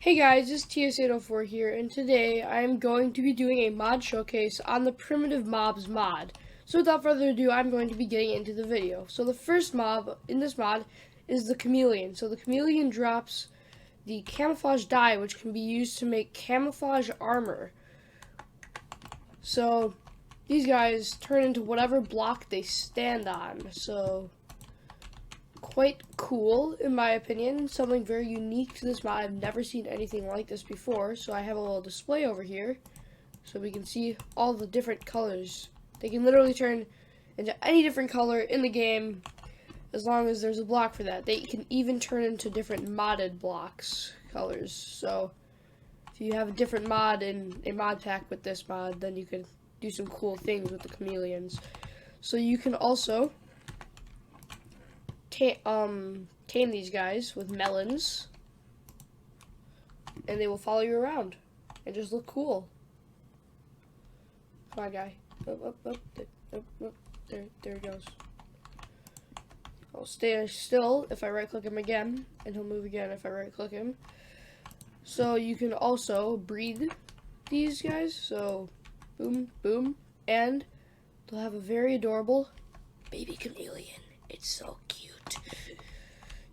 Hey guys, it's TS804 here, and today I am going to be doing a mod showcase on the Primitive Mobs mod. So without further ado, I'm going to be getting into the video. So the first mob in this mod is the chameleon. So the chameleon drops the camouflage dye, which can be used to make camouflage armor. So these guys turn into whatever block they stand on. So quite cool in my opinion, something very unique to this mod. I've never seen anything like this before, so I have a little display over here so we can see all the different colors. They can literally turn into any different color in the game as long as there's a block for that. They can even turn into different modded blocks colors, so if you have a different mod in a mod pack with this mod, then you can do some cool things with the chameleons. So you can also tame these guys with melons, and they will follow you around and just look cool. Come on, guy. There he goes. I'll stay still if I right-click him again, and he'll move again if I right-click him. So you can also breed these guys, so boom, boom, and they'll have a very adorable baby chameleon. It's so cute.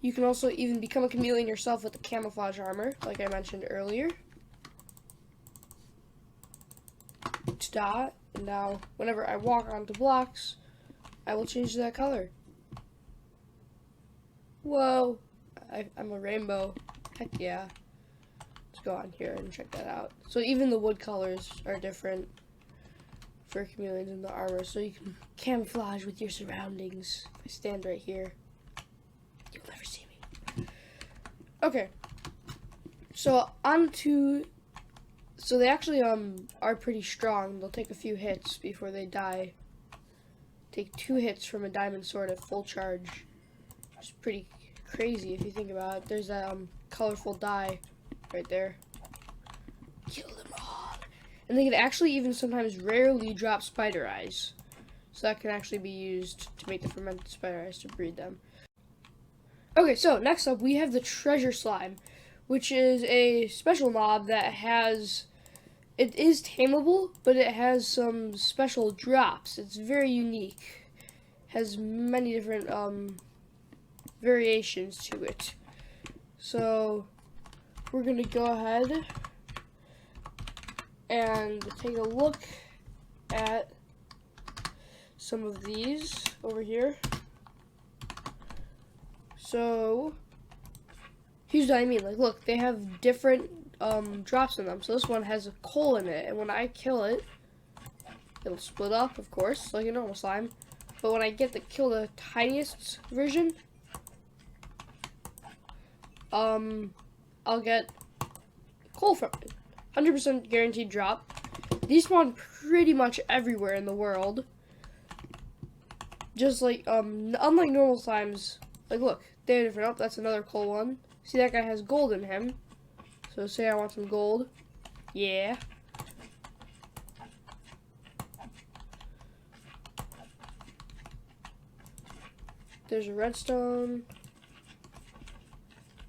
You can also even become a chameleon yourself with the camouflage armor, like I mentioned earlier. Ta-da! And now, whenever I walk onto blocks, I will change that color. Whoa! I'm a rainbow. Heck yeah. Let's go on here and check that out. So even the wood colors are different for chameleons in the armor, so you can camouflage with your surroundings. If I stand right here, you'll never see me. Okay, so so they actually are pretty strong. They'll take a few hits before they die. Take 2 hits from a diamond sword at full charge. It's pretty crazy if you think about it. There's that colorful dye right there. Kill them all. And they can actually even sometimes rarely drop spider eyes. So that can actually be used to make the fermented spider eyes to breed them. Okay, so next up we have the treasure slime, which is a special mob that it is tameable, but it has some special drops. It's very unique. Has many different variations to it. So we're gonna go ahead and take a look at some of these over here. So here's what I mean. Like, look, they have different drops in them. So this one has a coal in it, and when I kill it, it'll split up, of course, like a normal slime. But when I kill the tiniest version, I'll get coal from it. 100% guaranteed drop. These spawn pretty much everywhere in the world. Just like, unlike normal slimes, like look, they're different. Oh, that's another coal one. See, that guy has gold in him. So say I want some gold. Yeah. There's a redstone.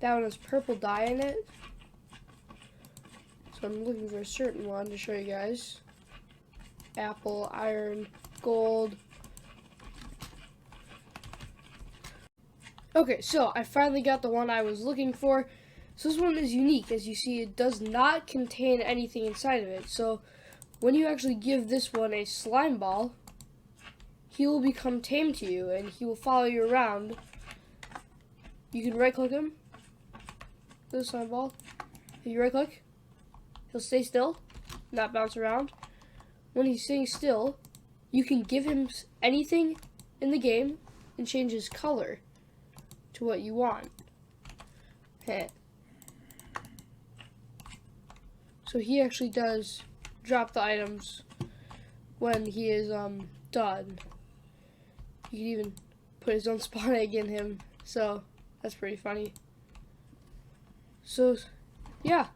That one has purple dye in it. So I'm looking for a certain one to show you guys. Apple, iron, gold. Okay, so I finally got the one I was looking for. So this one is unique. As you see, it does not contain anything inside of it. So when you actually give this one a slime ball, he will become tame to you and he will follow you around. You can right click him. The slime ball. If you right click, he'll stay still, not bounce around. When he's staying still, you can give him anything in the game and change his color to what you want. Heh. So he actually does drop the items when he is done. You can even put his own spawn egg in him, so that's pretty funny. So yeah,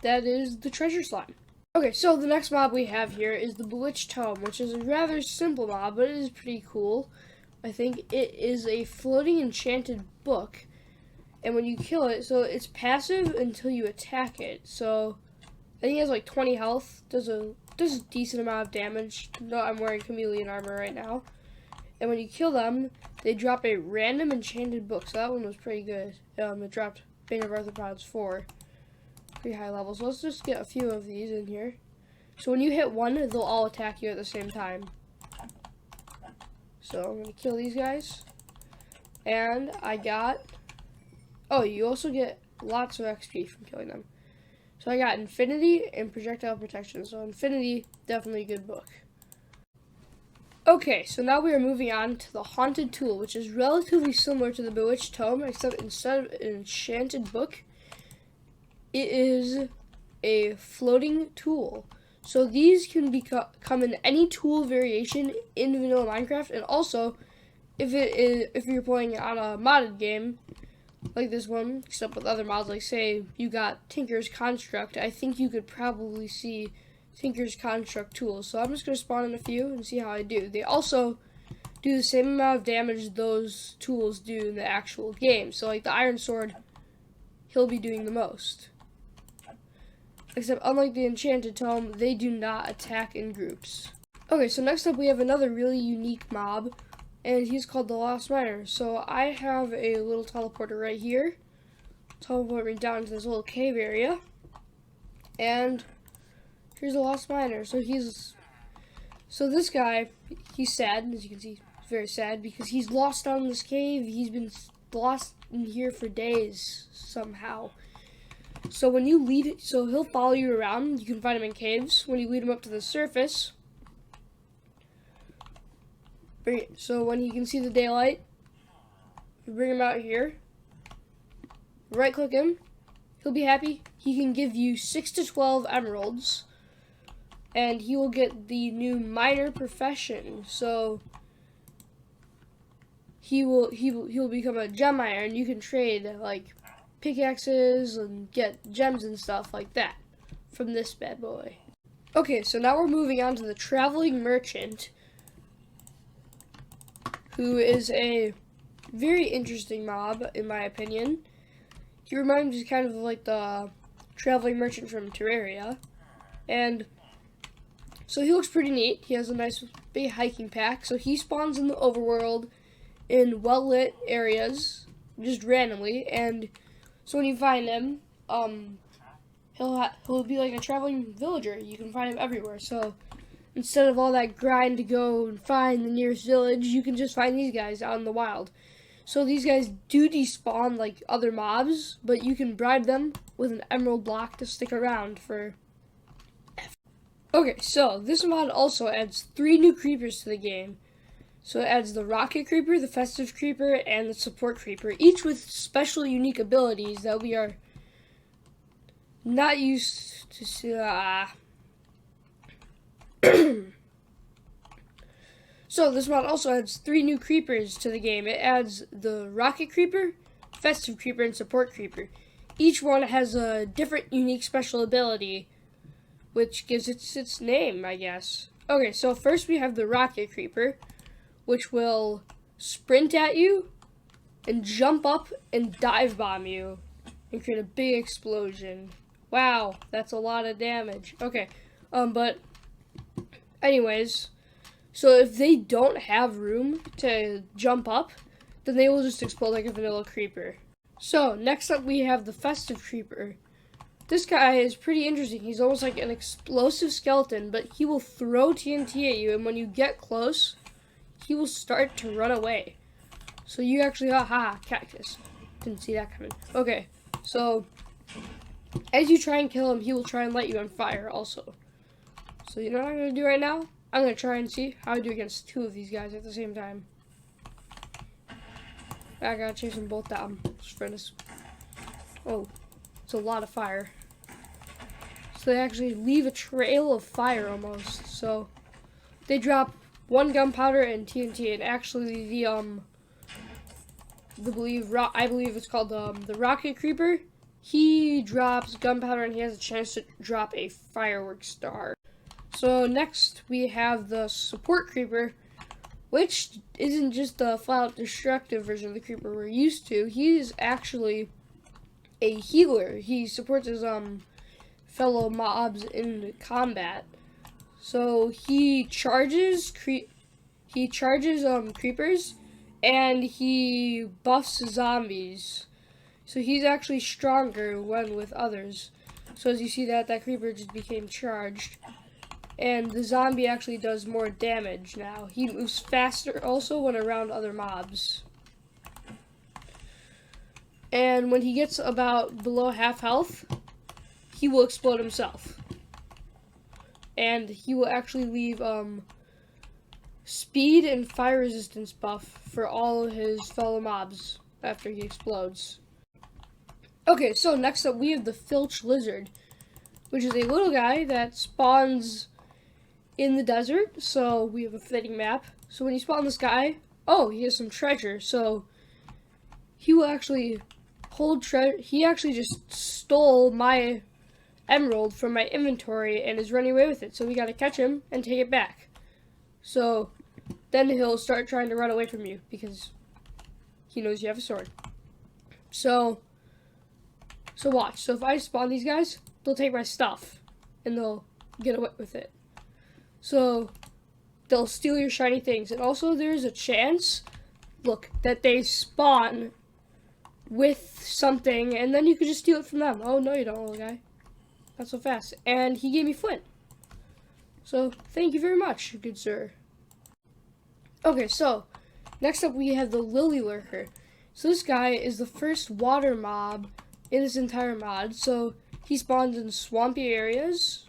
that is the treasure slime. Okay, so the next mob we have here is the Bleach tome, which is a rather simple mob, but it is pretty cool. I think it is a floating enchanted book, And when you kill it, so it's passive until you attack it. So I think it has like 20 health. Does a decent amount of damage. No, I'm wearing chameleon armor right now. And when you kill them, they drop a random enchanted book. So that one was pretty good. It dropped Bane of Arthropods 4. Pretty high level. So let's just get a few of these in here. So when you hit one, they'll all attack you at the same time. So I'm going to kill these guys. And I got... Oh, you also get lots of XP from killing them. So I got Infinity and Projectile Protection. So Infinity, definitely a good book. Okay, so now we are moving on to the Haunted Tool, which is relatively similar to the Bewitched Tome, except instead of an enchanted book, it is a floating tool. So these can come in any tool variation in vanilla Minecraft, and also if you're playing on a modded game like this one, except with other mods, like say you got Tinker's Construct, I think you could probably see Tinker's Construct tools. So I'm just going to spawn in a few and see how I do. They also do the same amount of damage those tools do in the actual game. So like the Iron Sword, he'll be doing the most. Except unlike the Enchanted Tome, they do not attack in groups. Okay, so next up we have another really unique mob, and he's called the Lost Miner. So I have a little teleporter right here. Teleport me down to this little cave area. And here's the Lost Miner. So this guy, he's sad, as you can see, he's very sad because he's lost down in this cave. He's been lost in here for days somehow. So when you lead, so he'll follow you around. You can find him in caves. When you lead him up to the surface, so when he can see the daylight, you bring him out here. Right click him. He'll be happy. He can give you 6 to 12 emeralds, and he will get the new miner profession. So he'll become a gem miner, and you can trade like pickaxes and get gems and stuff like that from this bad boy. Okay, so now we're moving on to the traveling merchant, who is a very interesting mob in my opinion. He reminds me kind of like the traveling merchant from Terraria, and so he looks pretty neat. He has a nice big hiking pack. So he spawns in the overworld in well-lit areas just randomly, and so when you find him, he'll be like a traveling villager. You can find him everywhere. So instead of all that grind to go and find the nearest village, you can just find these guys out in the wild. So these guys do despawn like other mobs, but you can bribe them with an emerald block to stick around for. Okay, so this mod also adds 3 new creepers to the game. So it adds the Rocket Creeper, the Festive Creeper, and the Support Creeper, each with special unique abilities that we are not used to see. So this mod also adds 3 new creepers to the game. It adds the Rocket Creeper, Festive Creeper, and Support Creeper. Each one has a different unique special ability, which gives it its name, I guess. Okay, so first we have the Rocket Creeper, which will sprint at you and jump up and dive bomb you and create a big explosion. Wow, that's a lot of damage. Okay, but anyways, so if they don't have room to jump up, then they will just explode like a vanilla creeper. So next up we have the Festive Creeper. This guy is pretty interesting. He's almost like an explosive skeleton, but he will throw TNT at you, and when you get close, he will start to run away. So you actually, cactus. Didn't see that coming. Okay, so as you try and kill him, he will try and light you on fire also. So you know what I'm going to do right now? I'm going to try and see how I do against 2 of these guys at the same time. I got to chase them both down. Just for this. Oh, it's a lot of fire. So they actually leave a trail of fire almost. So they drop 1 gunpowder and TNT, and actually I believe it's called the Rocket Creeper. He drops gunpowder and he has a chance to drop a fireworks star. So next we have the Support Creeper, which isn't just the flat-out destructive version of the creeper we're used to. He's actually a healer. He supports his fellow mobs in combat. So he charges creepers, and he buffs zombies. So he's actually stronger when with others. So as you see that creeper just became charged. And the zombie actually does more damage now. He moves faster also when around other mobs. And when he gets about below half health, he will explode himself. And he will actually leave speed and fire resistance buff for all of his fellow mobs after he explodes. Okay, so next up we have the filch lizard, which is a little guy that spawns in the desert. So we have a fitting map. So when you spawn this guy, oh, he has some treasure. So he will actually hold treasure. He actually just stole my emerald from my inventory and is running away with it. So we gotta catch him and take it back. So then he'll start trying to run away from you because he knows you have a sword. So watch. So if I spawn these guys, they'll take my stuff and they'll get away with it. So they'll steal your shiny things. And also there's a chance, look, that they spawn with something and then you could just steal it from them. Oh, no you don't, little guy. Not so fast. And he gave me flint. So thank you very much, good sir. Okay, so next up we have the lilly lurker. So this guy is the first water mob in this entire mod. So he spawns in swampy areas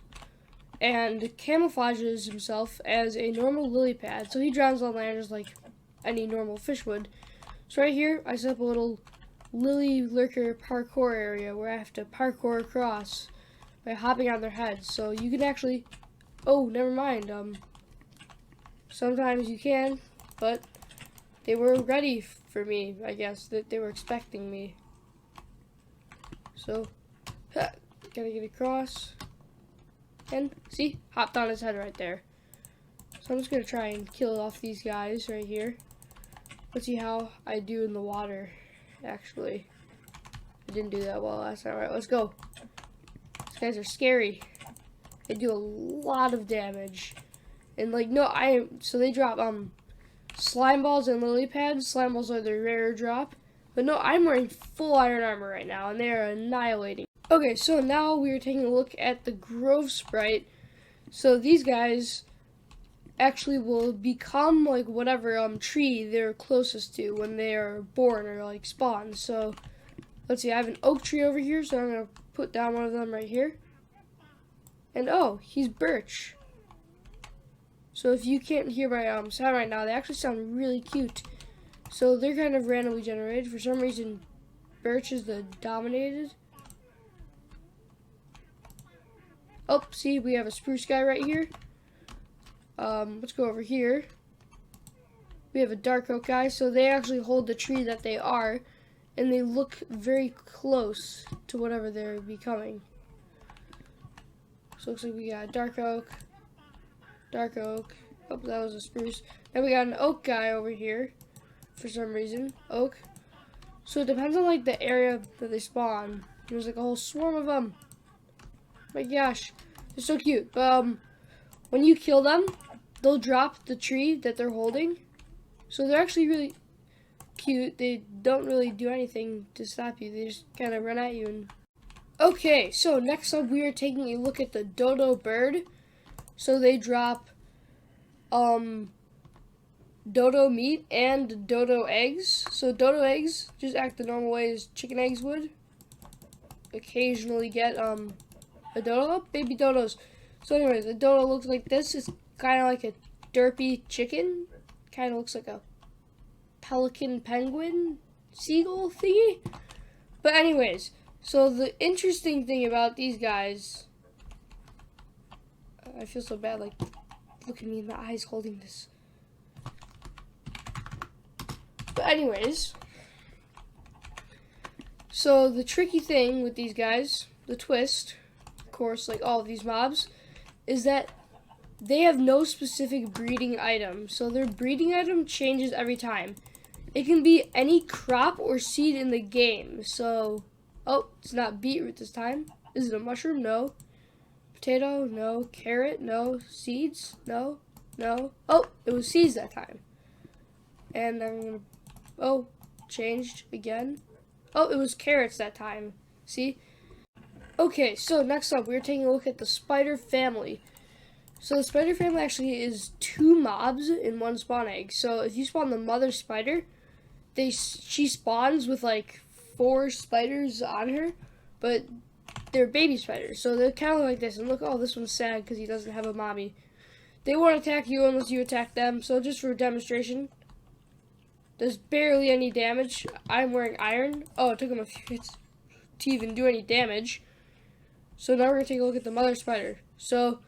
and camouflages himself as a normal lily pad. So he drowns on land just like any normal fish would. So right here I set up a little lilly lurker parkour area where I have to parkour across by hopping on their heads. So you can actually, oh, never mind. Sometimes you can, but they were ready for me, I guess, that they were expecting me. So, gotta get across. And, see, hopped on his head right there. So I'm just gonna try and kill off these guys right here. Let's see how I do in the water, actually. I didn't do that well last time. Alright, let's go. These guys are scary. They do a lot of damage. And like, no, so they drop slime balls and lily pads. Slime balls are the rare drop. But no, I'm wearing full iron armor right now, and they are annihilating. Okay, so now we are taking a look at the grove sprite. So these guys actually will become like whatever tree they're closest to when they are born or like spawn. So let's see, I have an oak tree over here, so I'm gonna put down one of them right here. And oh, he's birch. So if you can't hear my sound right now, they actually sound really cute. So they're kind of randomly generated. For some reason, birch is the dominated. Oh, see, we have a spruce guy right here. Let's go over here. We have a dark oak guy. So they actually hold the tree that they are, and they look very close to whatever they're becoming. So it looks like we got a dark oak. Dark oak. Oh, that was a spruce. Then we got an oak guy over here. For some reason. Oak. So it depends on like the area that they spawn. There's like a whole swarm of them. My gosh. They're so cute. But when you kill them, they'll drop the tree that they're holding. So they're actually really cute. They don't really do anything to stop you. They just kind of run at you. And okay, so next up we are taking a look at the dodo bird. So they drop dodo meat and dodo eggs. So dodo eggs just act the normal way as chicken eggs would. Occasionally get a dodo. Oh, baby dodos. So anyways, a dodo looks like this. It's kind of like a derpy chicken. Kind of looks like a pelican penguin seagull thingy. But anyways, so the interesting thing about these guys, I feel so bad, like, look at me in the eyes holding this. But anyways, so the tricky thing with these guys, the twist, of course, like all of these mobs, is that they have no specific breeding item. So their breeding item changes every time. It can be any crop or seed in the game. So, oh, it's not beetroot this time. Is it a mushroom? No. Potato? No. Carrot? No. Seeds? No. No. Oh, it was seeds that time. And I'm gonna, oh, changed again. Oh, it was carrots that time. See? Okay, so next up, we're taking a look at the spider family. So the spider family actually is 2 mobs in 1 spawn egg. So if you spawn the mother spider, she spawns with like 4 spiders on her, but they're baby spiders. So they're kind of like this. And look, oh, this one's sad because he doesn't have a mommy. They won't attack you unless you attack them. So just for demonstration, there's barely any damage. I'm wearing iron. Oh, it took him a few hits to even do any damage. So now we're going to take a look at the mother spider. So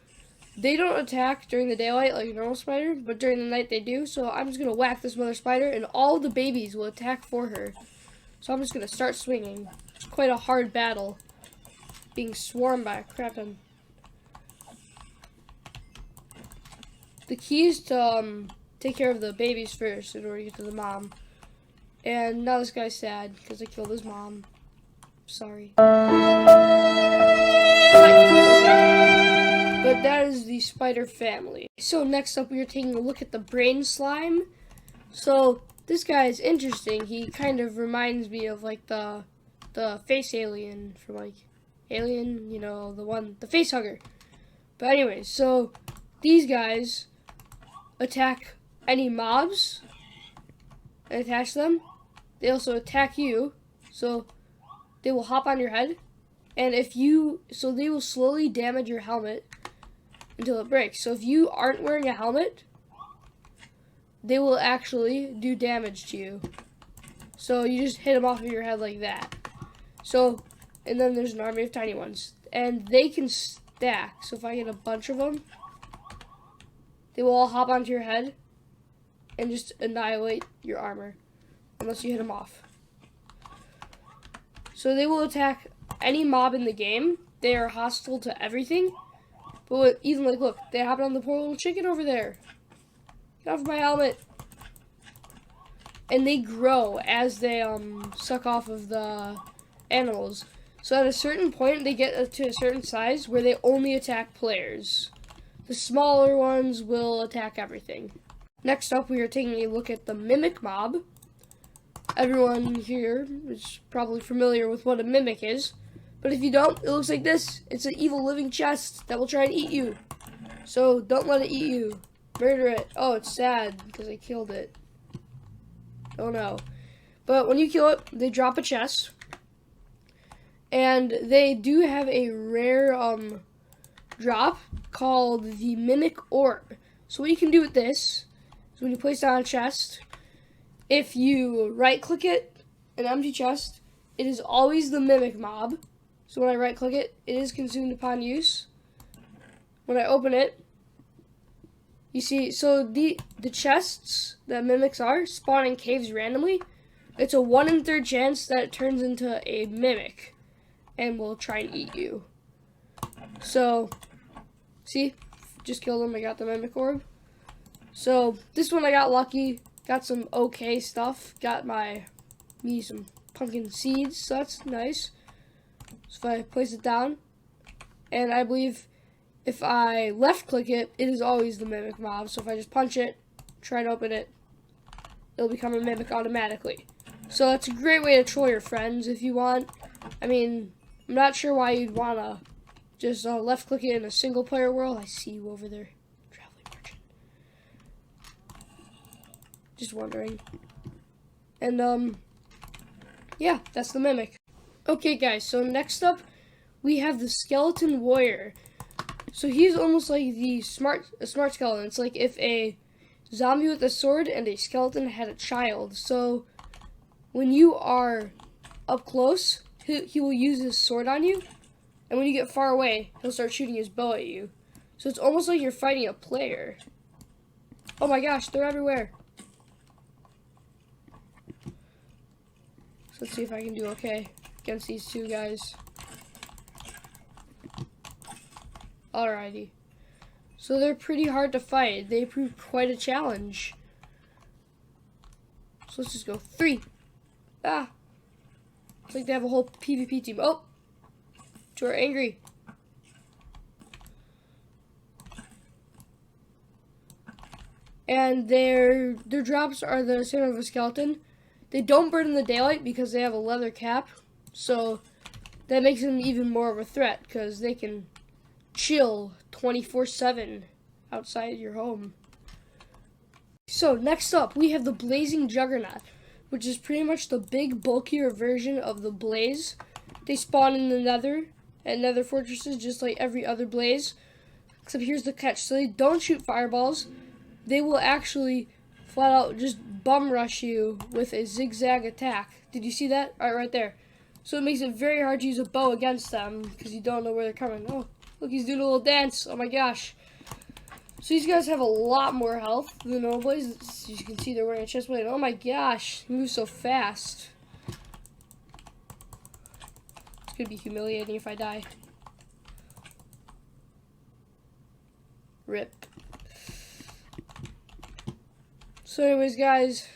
they don't attack during the daylight like a normal spider, but during the night they do. So I'm just going to whack this mother spider, and all the babies will attack for her. So I'm just going to start swinging. It's quite a hard battle, being swarmed by a crap ton. The key is to take care of the babies first in order to get to the mom. And now this guy's sad because I killed his mom. Sorry. But that is the spider family. So next up we are taking a look at the brain slime. So this guy is interesting. He kind of reminds me of like the face alien from like Alien, you know, the face hugger. But anyways, so these guys attack any mobs and attach them. They also attack you. So they will hop on your head, and so they will slowly damage your helmet until it breaks. So if you aren't wearing a helmet, they will actually do damage to you. So you just hit them off of your head like that. So, and then there's an army of tiny ones, and they can stack. So if I get a bunch of them, they will all hop onto your head and just annihilate your armor unless you hit them off. So they will attack any mob in the game. They are hostile to everything. But even like, look, they hopped on the poor little chicken over there. Get off my helmet. And they grow as they suck off of the animals. So at a certain point, they get to a certain size where they only attack players. The smaller ones will attack everything. Next up, we are taking a look at the mimic mob. Everyone here is probably familiar with what a mimic is. But if you don't, it looks like this. It's an evil living chest that will try and eat you. So don't let it eat you. Murder it. Oh, it's sad because I killed it. Oh no. But when you kill it, they drop a chest. And they do have a rare drop called the mimic orb. So what you can do with this is when you place it on a chest, if you right click it, an empty chest, it is always the mimic mob. So when I right click it, it is consumed upon use. When I open it, you see, so the chests that mimics are spawn in caves randomly. It's a 1 in 3 chance that it turns into a mimic and will try and eat you. So, see, just killed him. I got the mimic orb. So this one I got lucky. Got some okay stuff. Got some pumpkin seeds. So that's nice. So if I place it down, and I believe if I left click it, it is always the mimic mob. So if I just punch it, try and open it, it'll become a mimic automatically. So that's a great way to troll your friends if you want. I mean, I'm not sure why you'd want to just left click it in a single player world. I see you over there, traveling merchant. Just wondering. And yeah, that's the mimic. Okay guys, so next up we have the skeleton warrior. So he's almost like a smart skeleton. It's like if a zombie with a sword and a skeleton had a child. So when you are up close, he will use his sword on you, and when you get far away, he'll start shooting his bow at you. So it's almost like you're fighting a player. Oh my gosh, they're everywhere. So let's see if I can do okay against these 2 guys. Alrighty. So they're pretty hard to fight. They prove quite a challenge. So let's just go 3. Ah. It's like they have a whole PvP team. Oh. 2 are angry. And their drops are the same of a skeleton. They don't burn in the daylight because they have a leather cap. So that makes them even more of a threat because they can chill 24/7 outside your home. So next up, we have the blazing juggernaut, which is pretty much the big, bulkier version of the blaze. They spawn in the nether and nether fortresses just like every other blaze. Except here's the catch. So they don't shoot fireballs. They will actually flat out just bum rush you with a zigzag attack. Did you see that? All right there. So it makes it very hard to use a bow against them because you don't know where they're coming. Oh, look, he's doing a little dance. Oh my gosh. So these guys have a lot more health than normal blazes. As you can see, they're wearing a chest plate. Oh my gosh, he moves so fast. It's gonna be humiliating if I die. Rip. So anyways, guys,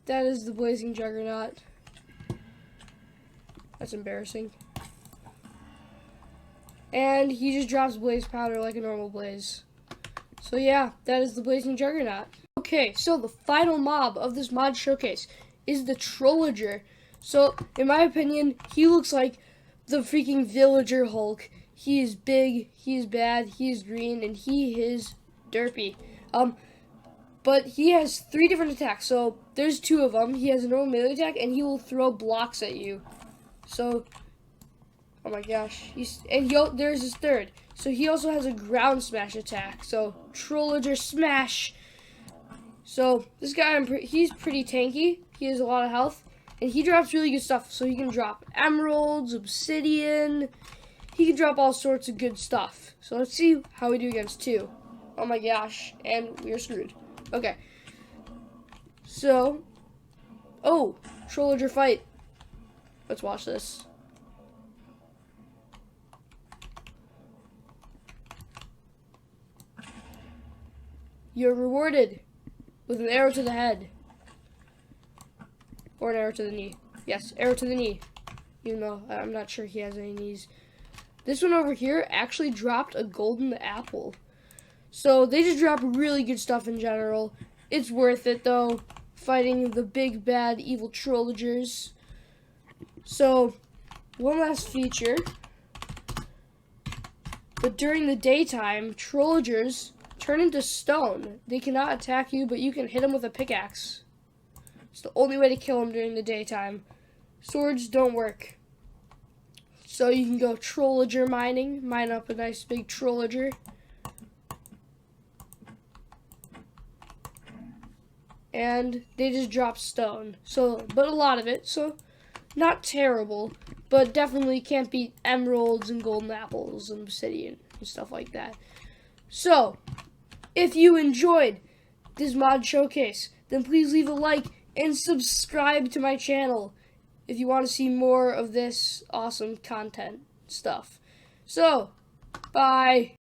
that is the blazing juggernaut. That's embarrassing. And he just drops blaze powder like a normal blaze. So yeah, that is the blazing juggernaut. Okay, so the final mob of this mod showcase is the trollager. So in my opinion, he looks like the freaking villager Hulk. He is big, he is bad, he is green, and he is derpy. But he has 3 different attacks. So there's 2 of them. He has a normal melee attack, and he will throw blocks at you. So, oh my gosh, there's his 3rd. So he also has a ground smash attack. So trollager smash. So this guy, he's pretty tanky. He has a lot of health, and he drops really good stuff. So he can drop emeralds, obsidian. He can drop all sorts of good stuff. So let's see how we do against 2. Oh my gosh, and we are screwed. Okay. So, oh, trollager fight. Let's watch this. You're rewarded with an arrow to the head. Or an arrow to the knee. Yes, arrow to the knee. Even though I'm not sure he has any knees. This one over here actually dropped a golden apple. So they just drop really good stuff in general. It's worth it though, fighting the big bad evil trollagers. So, one last feature. But during the daytime, trollagers turn into stone. They cannot attack you, but you can hit them with a pickaxe. It's the only way to kill them during the daytime. Swords don't work. So you can go trollager mining, mine up a nice big trollager. And they just drop stone. So, but a lot of it, so not terrible, but definitely can't beat emeralds and golden apples and obsidian and stuff like that. So, if you enjoyed this mod showcase, then please leave a like and subscribe to my channel if you want to see more of this awesome content stuff. So, bye.